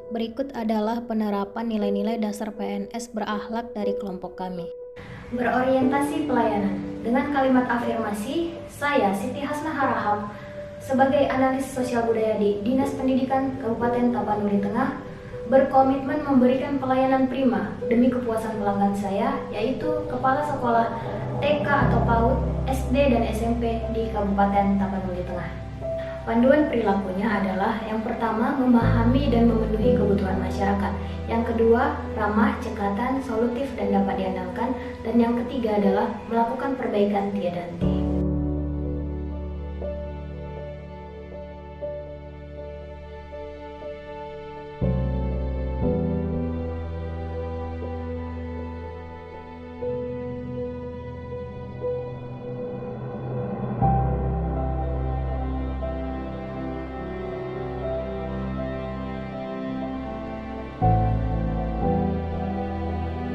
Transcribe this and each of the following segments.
Berikut adalah penerapan nilai-nilai dasar PNS berakhlak dari kelompok kami. Berorientasi pelayanan. Dengan kalimat afirmasi, saya Siti Hasnah Harahap sebagai analis sosial budaya di Dinas Pendidikan Kabupaten Tapanuli Tengah berkomitmen memberikan pelayanan prima demi kepuasan pelanggan saya, yaitu kepala sekolah TK atau PAUD, SD dan SMP di Kabupaten Tapanuli Tengah. Panduan perilakunya adalah yang pertama memahami dan memenuhi kebutuhan masyarakat, yang kedua ramah, cekatan, solutif dan dapat diandalkan, dan yang ketiga adalah melakukan perbaikan tiada henti.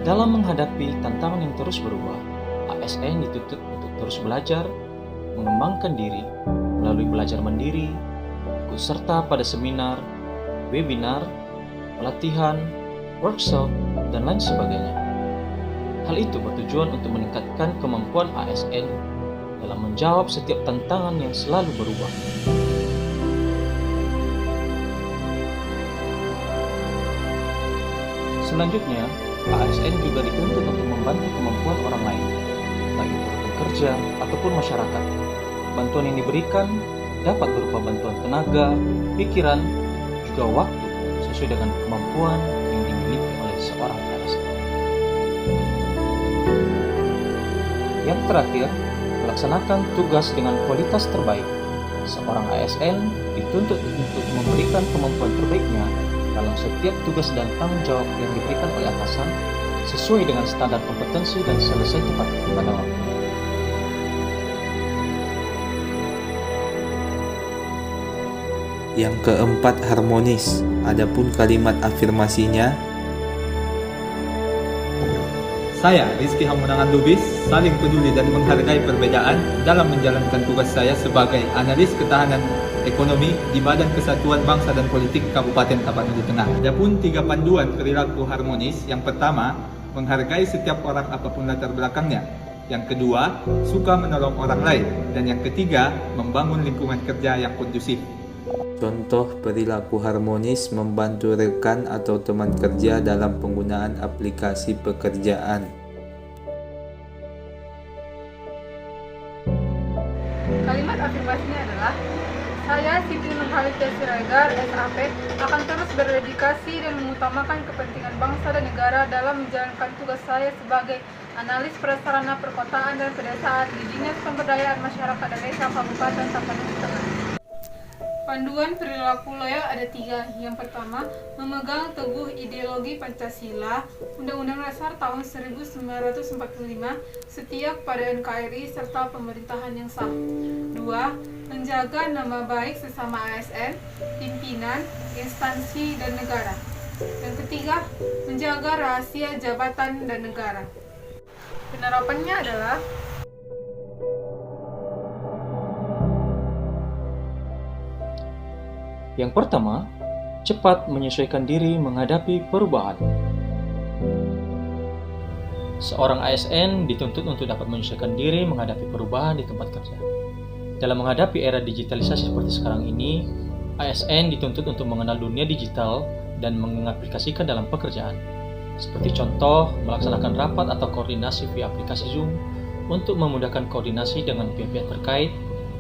Dalam menghadapi tantangan yang terus berubah, ASN dituntut untuk terus belajar, mengembangkan diri melalui belajar mandiri, ikut serta pada seminar, webinar, pelatihan, workshop, dan lain sebagainya. Hal itu bertujuan untuk meningkatkan kemampuan ASN dalam menjawab setiap tantangan yang selalu berubah. Selanjutnya, ASN juga dituntut untuk membantu kemampuan orang lain, baik itu pekerja ataupun masyarakat. Bantuan yang diberikan dapat berupa bantuan tenaga, pikiran, juga waktu sesuai dengan kemampuan yang dimiliki oleh seorang ASN. Yang terakhir, melaksanakan tugas dengan kualitas terbaik. Seorang ASN dituntut untuk memberikan kemampuan terbaiknya dalam setiap tugas dan tanggung jawab yang diberikan oleh atasan sesuai dengan standar kompetensi dan selesai tepat pada waktu. Yang keempat, harmonis. Adapun kalimat afirmasinya, saya, Rizky Hamunangan Lubis, saling peduli dan menghargai perbedaan dalam menjalankan tugas saya sebagai analis ketahanan ekonomi di Badan Kesatuan Bangsa dan Politik Kabupaten Tapanuli Tengah. Adapun 3 panduan perilaku harmonis, yang pertama, menghargai setiap orang apapun latar belakangnya. Yang kedua, suka menolong orang lain. Dan yang ketiga, membangun lingkungan kerja yang kondusif. contoh perilaku harmonis membantu rekan atau teman kerja dalam penggunaan aplikasi pekerjaan. Kalimat afirmasinya adalah, saya Siti Nurhaliza Siregar, SAP, akan terus berdedikasi dan mengutamakan kepentingan bangsa dan negara dalam menjalankan tugas saya sebagai analis prasarana perkotaan dan pedesaan di Dinas Pemberdayaan Masyarakat dan Desa Kabupaten Tapanuli Tengah. Panduan perilaku loyal ada 3. Yang pertama, memegang teguh ideologi Pancasila, Undang-Undang Dasar tahun 1945, setia kepada NKRI serta pemerintahan yang sah. 2. Menjaga nama baik sesama ASN, pimpinan, instansi, dan negara. Yang ketiga, menjaga rahasia jabatan dan negara. Penerapannya adalah Yang pertama, cepat menyesuaikan diri menghadapi perubahan. Seorang ASN dituntut untuk dapat menyesuaikan diri menghadapi perubahan di tempat kerja. Dalam menghadapi era digitalisasi seperti sekarang ini, ASN dituntut untuk mengenal dunia digital dan mengaplikasikan dalam pekerjaan. Seperti contoh, melaksanakan rapat atau koordinasi via aplikasi Zoom untuk memudahkan koordinasi dengan pihak-pihak terkait,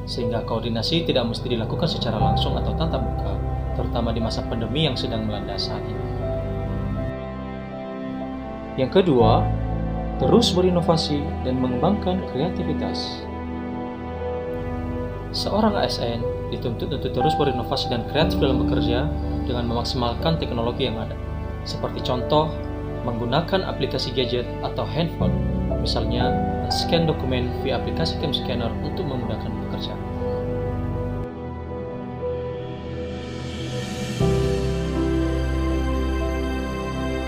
sehingga koordinasi tidak mesti dilakukan secara langsung atau tatap muka, terutama di masa pandemi yang sedang melanda saat ini. Yang kedua, terus berinovasi dan mengembangkan kreativitas. Seorang ASN dituntut untuk terus berinovasi dan kreatif dalam bekerja dengan memaksimalkan teknologi yang ada. Seperti contoh, menggunakan aplikasi gadget atau handphone, misalnya men-scan dokumen via aplikasi cam scanner untuk memudahkan pekerjaan.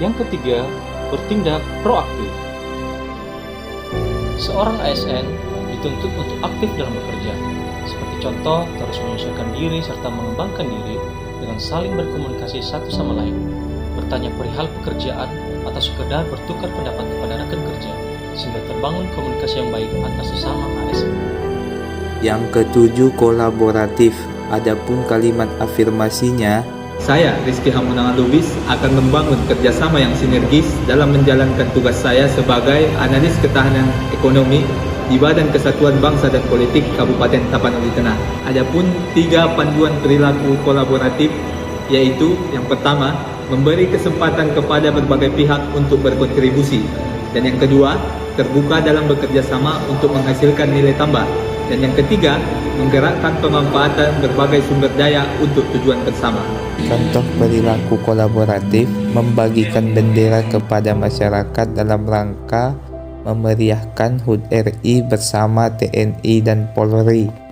Yang ketiga, bertindak proaktif. Seorang ASN dituntut untuk aktif dalam bekerja, seperti contoh terus menyesuaikan diri serta mengembangkan diri dengan saling berkomunikasi satu sama lain. bertanya perihal pekerjaan, atau sekedar bertukar pendapat kepada rekan kerja, sehingga terbangun komunikasi yang baik antar sesama ASN. Yang ketujuh, kolaboratif. Adapun kalimat afirmasinya, saya, Rizky Hamunangan Lubis, akan membangun kerjasama yang sinergis dalam menjalankan tugas saya sebagai analis ketahanan ekonomi di Badan Kesatuan Bangsa dan Politik Kabupaten Tapanuli Tengah. Adapun 3 panduan perilaku kolaboratif, yaitu yang pertama, memberi kesempatan kepada berbagai pihak untuk berkontribusi, dan yang kedua, terbuka dalam bekerja sama untuk menghasilkan nilai tambah, dan yang ketiga, menggerakkan pemanfaatan berbagai sumber daya untuk tujuan bersama. contoh perilaku kolaboratif, membagikan bendera kepada masyarakat dalam rangka memeriahkan HUT RI bersama TNI dan Polri.